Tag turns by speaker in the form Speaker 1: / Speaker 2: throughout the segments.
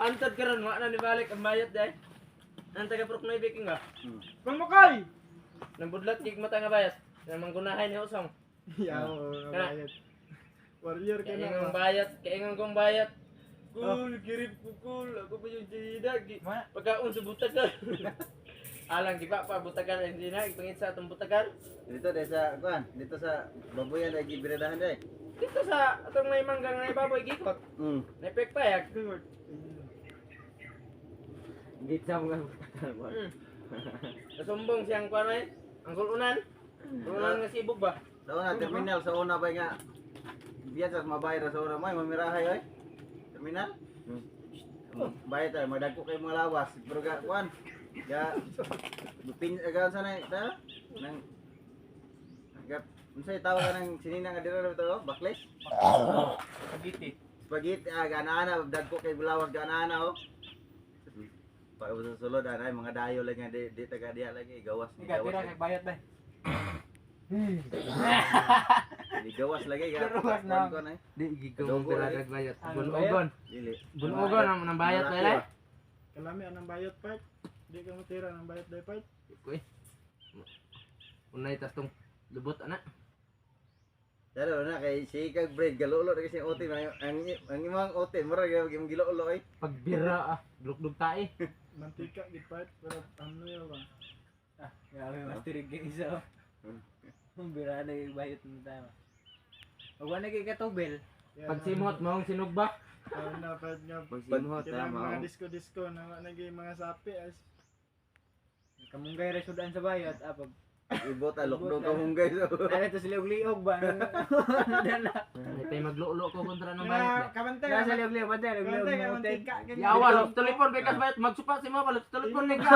Speaker 1: Antad ka ron, wala na nibalik ang bayad dahil. Ang taga-prok na ibiking ba?
Speaker 2: Pamakay!
Speaker 1: Nang budlat, kik mata nga bayas. Nang manggunahay ni Usong.
Speaker 2: Yaw, bayad. Warrior ka
Speaker 1: Kaingang
Speaker 2: na.
Speaker 1: bayad, kaingang kong bayad. Cool, girip ko cool. Ako pa yung jida. Pagkaon sa butagan. Alang, di ba pa, butagan ang jida. Ipangit sa atong butagan.
Speaker 3: Dito deh sa kuan, dito sa baboyan lagi biradahan deh.
Speaker 1: Dito sa atong may manggang na ibaboy gikot. Naipek pa yak.
Speaker 3: Gitsa mo nga butakan.
Speaker 1: Nasumbong siyang kuan ay. Ang kulunan. Kulunan nga sibog ba?
Speaker 3: Sa una terminal sa una ba nga biasa mabayar sa una may mamirahay oy. Terminal. Bayad tayo, madagko kay mga lawas. Pero ga kuan. Ga dupin aga sana ta nang agap unsay tawag ka ng sinina nga dira to, bakles?
Speaker 1: Spaghetti.
Speaker 3: Spaghetti ganana dagko kay bulawag ganana oh. Pag sa sulod ay mga dayo lang nga di taga diha lagi gawas ni gawas.
Speaker 1: Tira nagbayad ba?
Speaker 3: Di gawas lagi ga.
Speaker 1: Gawas na.
Speaker 3: Di
Speaker 1: Gigawang pera nagbayad. Bunugon.
Speaker 3: Dili.
Speaker 1: Bunugon ang bayad ba ilay?
Speaker 2: Kalami anang bayad part. Di ka matira ng bayad day part.
Speaker 1: Kuy. Unay tas tong lubot ana.
Speaker 3: Pero na kay si kag bread galolo kasi otin ang imong otin mura gyud imong gilolo ay.
Speaker 1: Pagbira dulog tae.
Speaker 2: Mantika gid part pero ano yun ba?
Speaker 4: Grabe mas tirig yung isa. Ang birada yung bayot ng tama. Huwag na kay katubel.
Speaker 1: Pag simot mo ang sinugba.
Speaker 2: Ano na part nga.
Speaker 1: Simot
Speaker 2: Kailangan mga disco na naging mga sapi as.
Speaker 4: Kamunggay resudan sa bayot. Pag
Speaker 3: Ibot alok do ka hunggay so.
Speaker 4: ano ito sila liog ba? Dala.
Speaker 1: Ay tay magluulo ko kontra ng bayad.
Speaker 2: Kabantay.
Speaker 4: Nasa liog ba tayo?
Speaker 2: Kabantay ka
Speaker 4: Liog
Speaker 2: mantika.
Speaker 1: Yawa lo telepon bekas bayad magsupa si mga telepon ni ka.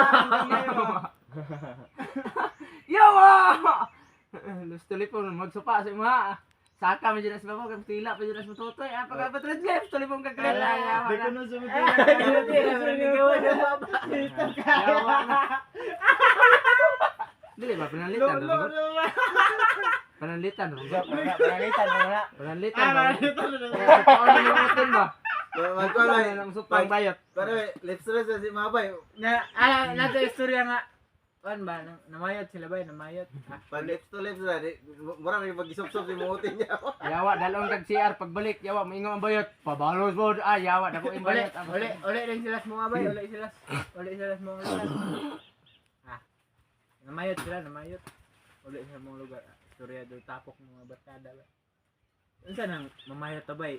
Speaker 1: Yawa. Los telepon magsupa si mga. Saka mo dyan sa babaw kang tila pa dyan sa matutoy. Pagka patred left, telepon ka kret.
Speaker 2: Di ko na sumutira.
Speaker 4: Yawa na.
Speaker 1: Dili ba panalitan no? Panalitan no?
Speaker 4: Panalitan mo na.
Speaker 1: Panalitan ba? Ano yung utin ba?
Speaker 3: Magkuan ay
Speaker 1: Ang supang bayot.
Speaker 3: pero let's stress si mabay.
Speaker 4: Nato istorya nga. Kan ba? Namayot sila ba? Namayot.
Speaker 3: Pag lips to lips na mura na pag-isop-sop si muotin niya.
Speaker 1: Yawa dalawang kag CR pagbalik yawa maingon ang bayot. Pabalos mo yawa dako in
Speaker 4: Uli,
Speaker 1: bayot.
Speaker 4: uli rin sila sa mga bay. Uli sila sa mga lugar. Namayot sila, namayot. Uli sa mga lugar. Istorya do tapok mga barkada ba. Unsa nang mamayot tabay?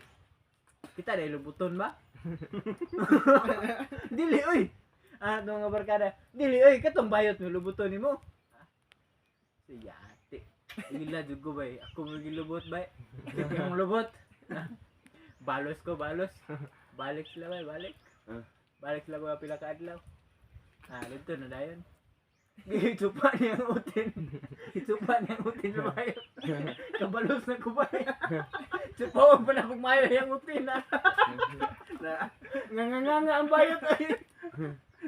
Speaker 4: Kita dai lubuton ba? Dili oy. Do nga barkada. Dili oy, katong bayot mo lubuton nimo. Siyate. Ila jud ko bay. Ako mo gilubot bay. Sige mong lubot. Balos ko, balos. Balik sila bay, balik. Balik sila ko pila ka adlaw. Dito na dayon. Itupa niya ang utin. Itupa niya ang utin sa bayot. Kabalos na ko bay. Tupawan pa na kung mayo yung utin na. Nganganga ang bayot ay.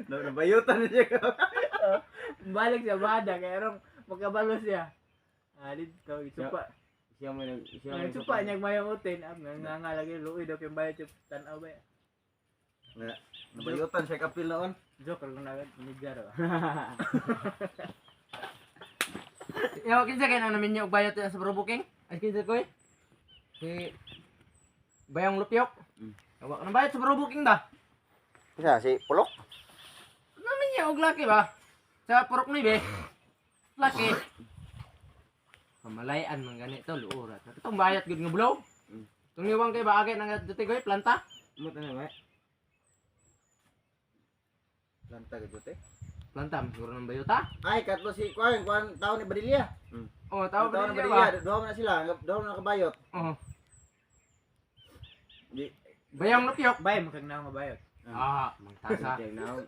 Speaker 3: Nabayutan na siya.
Speaker 4: Balik siya bada kaya rong magkabalos siya. Dito itupa.
Speaker 3: Siya mo
Speaker 4: Itupa niya ang mayong utin. Nganganga lagi luoy daw yung bayot yung tanaw ba.
Speaker 3: Nabayutan siya kapil noon.
Speaker 4: Joke lang na nigar.
Speaker 1: Yawa kinsa kay nang namin og bayot sa Probuking? Ay kinsa ko eh? Si Bayang Lupyok. Yawa nang bayot sa Probuking ba?
Speaker 3: Isa si Pulok.
Speaker 1: Namin niya og laki ba? Sa Purok ni be. Laki. Kamalayan man ganito luurat. Itong bayat gud nga blow. Tungiwang kay baagay nang dutigoy planta.
Speaker 3: Mo tanay ba? Lanta gud
Speaker 1: Planta siguro ng bayota.
Speaker 3: Ay katlo si kuan taon ni Badilya.
Speaker 1: Oh, tawo
Speaker 3: Taon
Speaker 1: ba
Speaker 3: ni
Speaker 1: niya ba?
Speaker 3: Badilya, duha na sila, duha na kabayot.
Speaker 1: Oh.
Speaker 3: Di
Speaker 1: Bayang Lupyok.
Speaker 4: Bay mo kag na nga bayot.
Speaker 1: Magtasa.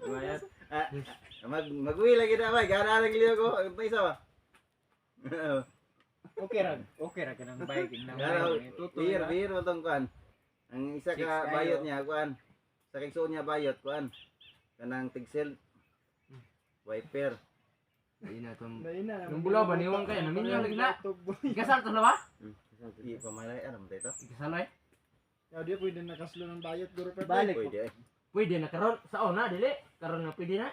Speaker 3: bayot. Magwi lagi na bay, gana lang liyo ko. Pa isa ba?
Speaker 4: Okay ra kanang bay kag nang
Speaker 3: Gana
Speaker 4: tutoy.
Speaker 3: bir mo tong kuan. Ang isa
Speaker 4: Six
Speaker 3: ka
Speaker 4: kayo.
Speaker 3: bayot niya kuan. Sa kigsuon niya bayot kuan. Kanang tigsel. Wiper.
Speaker 1: Di na tong
Speaker 2: Naina.
Speaker 1: Nung bulaw ba niwang kayo namin niya lagi na. Ikasal to ba?
Speaker 3: Di pamalay ano mo dito?
Speaker 1: Ikasal ay.
Speaker 2: Yaw di pwede nakaslo ng bayot guro pa.
Speaker 4: Balik.
Speaker 3: Pwede ay.
Speaker 1: Pwede na karon sa una dili. Karon nga pwede na.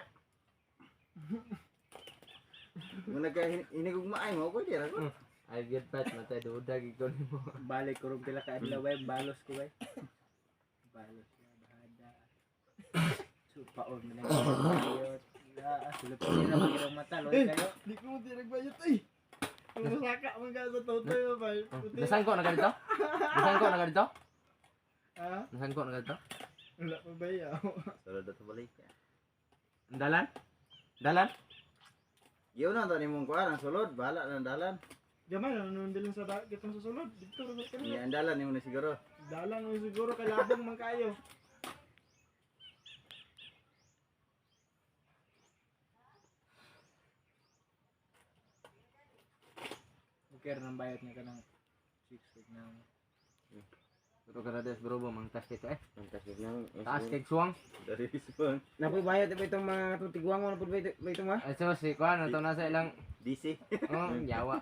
Speaker 3: Kung nagka-inigugmaay mo, pwede ra ko.
Speaker 1: Ay get pat matay duda gid mo.
Speaker 4: Balik ko rin pila ka adlaw bay, balos ko bay. Balos na bahada. Supaon mo na bayot. Sulod ko nila magirang mata, loy kayo.
Speaker 2: Di ko mo tinagbayot ay. Kung masaka man ka sa totoy mo bay.
Speaker 1: Nasan ko na ganito? Nasan ko na ganito?
Speaker 2: Ha?
Speaker 1: Nasan ko na ganito?
Speaker 2: Wala pa bay ah.
Speaker 3: Sala dato balik.
Speaker 1: Dalan? Dalan?
Speaker 3: Yo na tani mong kuan ang sulod, bahala nang dalan.
Speaker 2: Gamay na nandilin sa kitang susunod. Dito ra sa kanila.
Speaker 3: Iya ang dalan nimo na siguro.
Speaker 2: Dalang mo siguro kalabang man kayo.
Speaker 4: Bukir ng bayot niya ka ng 6 ng
Speaker 1: Pero kada des bro mang tas kito
Speaker 3: Ang tasig nang
Speaker 1: Taas kay suwang.
Speaker 3: dari spon.
Speaker 5: Napoy bayad pa itong mga tutigwang mo napoy ba itong mga?
Speaker 1: Ay so si kuan ato na sa ilang
Speaker 3: DC.
Speaker 1: yawa.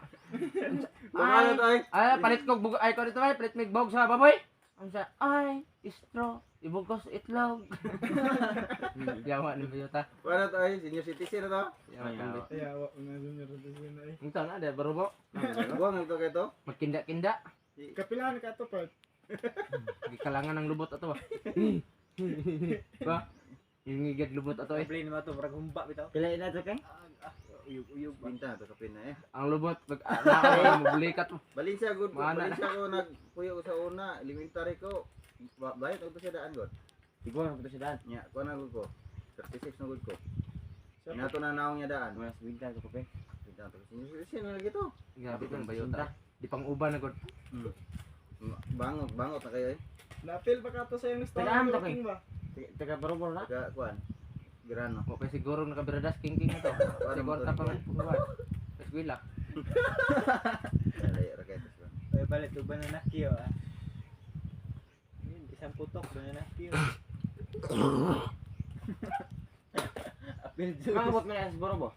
Speaker 3: Kumano tay?
Speaker 1: Ay palit ko bug ay ko dito ay palit mig bog sa baboy. Ang sa ay istro ibugos itlog. Yawa ni biyota.
Speaker 3: Kumano tay? Senior citizen na to?
Speaker 1: Yawa yawa.
Speaker 2: Ay awa na sunod din na ay.
Speaker 1: Ito na ada bro bo.
Speaker 3: Buang ito kay to.
Speaker 1: Magkinda-kinda.
Speaker 2: Kapilaan ka to part.
Speaker 1: Gikalangan ng lubot ato ba. Ba? Yung ngigad lubot ato eh.
Speaker 4: Play naman ito, parang humba bitaw.
Speaker 5: Pila ina to kay?
Speaker 4: Uyog-uyog ba?
Speaker 3: Binta to kapin na eh.
Speaker 1: Ang lubot na mabulikat mo.
Speaker 3: Balinsa good ko.
Speaker 1: Mana.
Speaker 3: Balinsa ko nagpuyo sa una, elementary ko. Bayad og to sa daan god.
Speaker 5: Tigwang ko sa daan.
Speaker 3: Nya, kuan na gud ko. 36 na gud ko. Inato na naong nya daan.
Speaker 5: Mas winta ko pe.
Speaker 3: Binta to. Senior citizen na lagi to.
Speaker 1: Grabe kang bayota. Di pang uban na gud.
Speaker 3: Bangot na kayo eh.
Speaker 2: Napil pa ka to sa yung
Speaker 5: Tagaan to,
Speaker 2: king ba?
Speaker 5: Taga barobor na.
Speaker 3: Taga kuan. Grano.
Speaker 1: O kay siguro nakabiradas king na to. Siguro ta pang uban. Eskwela.
Speaker 3: Alay raketas ba.
Speaker 4: Ay balik to bananakyo ah. Isang putok bananakyo. Apil juice.
Speaker 5: Mangabot mo na sa barobor.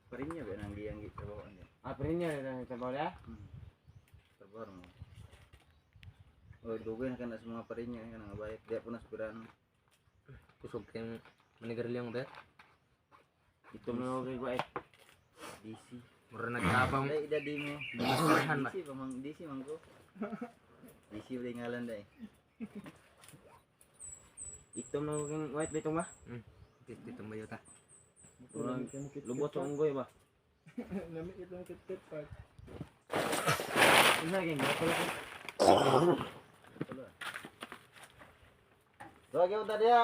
Speaker 3: Parinya ba nang diyang trabaho niya.
Speaker 5: Ah, prinya na sa bawla.
Speaker 3: Trabaho mo. Oh, dugay na kana sa mga parinya ka nang bayad. Di po na sa pirano.
Speaker 1: Kusog kayong manigarilyo bet.
Speaker 5: Ito mo kay guay.
Speaker 3: DC.
Speaker 1: Mura nagtabang.
Speaker 3: Ay ida di mo.
Speaker 1: Masarahan ba?
Speaker 3: DC pa mang DC man ko. DC wala ngalan dai.
Speaker 5: Ito mo kay white ba itong ba?
Speaker 1: Dito bayota.
Speaker 5: Lubot sa unggoy ba?
Speaker 2: Nami itong kit part.
Speaker 5: Una kay gato ko.
Speaker 3: Doge udah dia.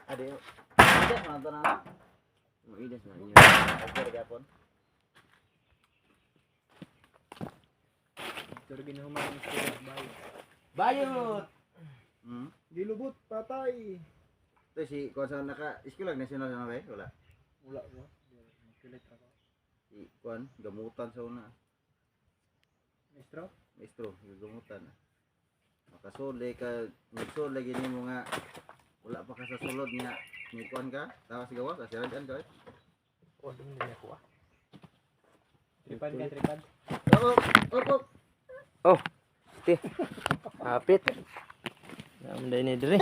Speaker 3: Adio. Ada nonton anak.
Speaker 5: Mo idas na inyo.
Speaker 3: Oke, gapon.
Speaker 4: Pero ginahuman ng sila bayot.
Speaker 1: Bayot.
Speaker 2: Gilubot patay.
Speaker 3: Itu si kuan naka sekolah nasional na ba? Wala.
Speaker 4: Wala ba? Pilit ako.
Speaker 3: Si kuan gamutan sa una.
Speaker 4: Maestro?
Speaker 3: Maestro, gamutan. Makasole ka, nagsole gini mo nga wala pa ka sa sulod nga ni kuan ka, tawas gawas, asiradan ka.
Speaker 4: O, dun din ako ah. Tripad ka, tripad.
Speaker 3: Oh.
Speaker 1: Hapit. Naman dai ni dire.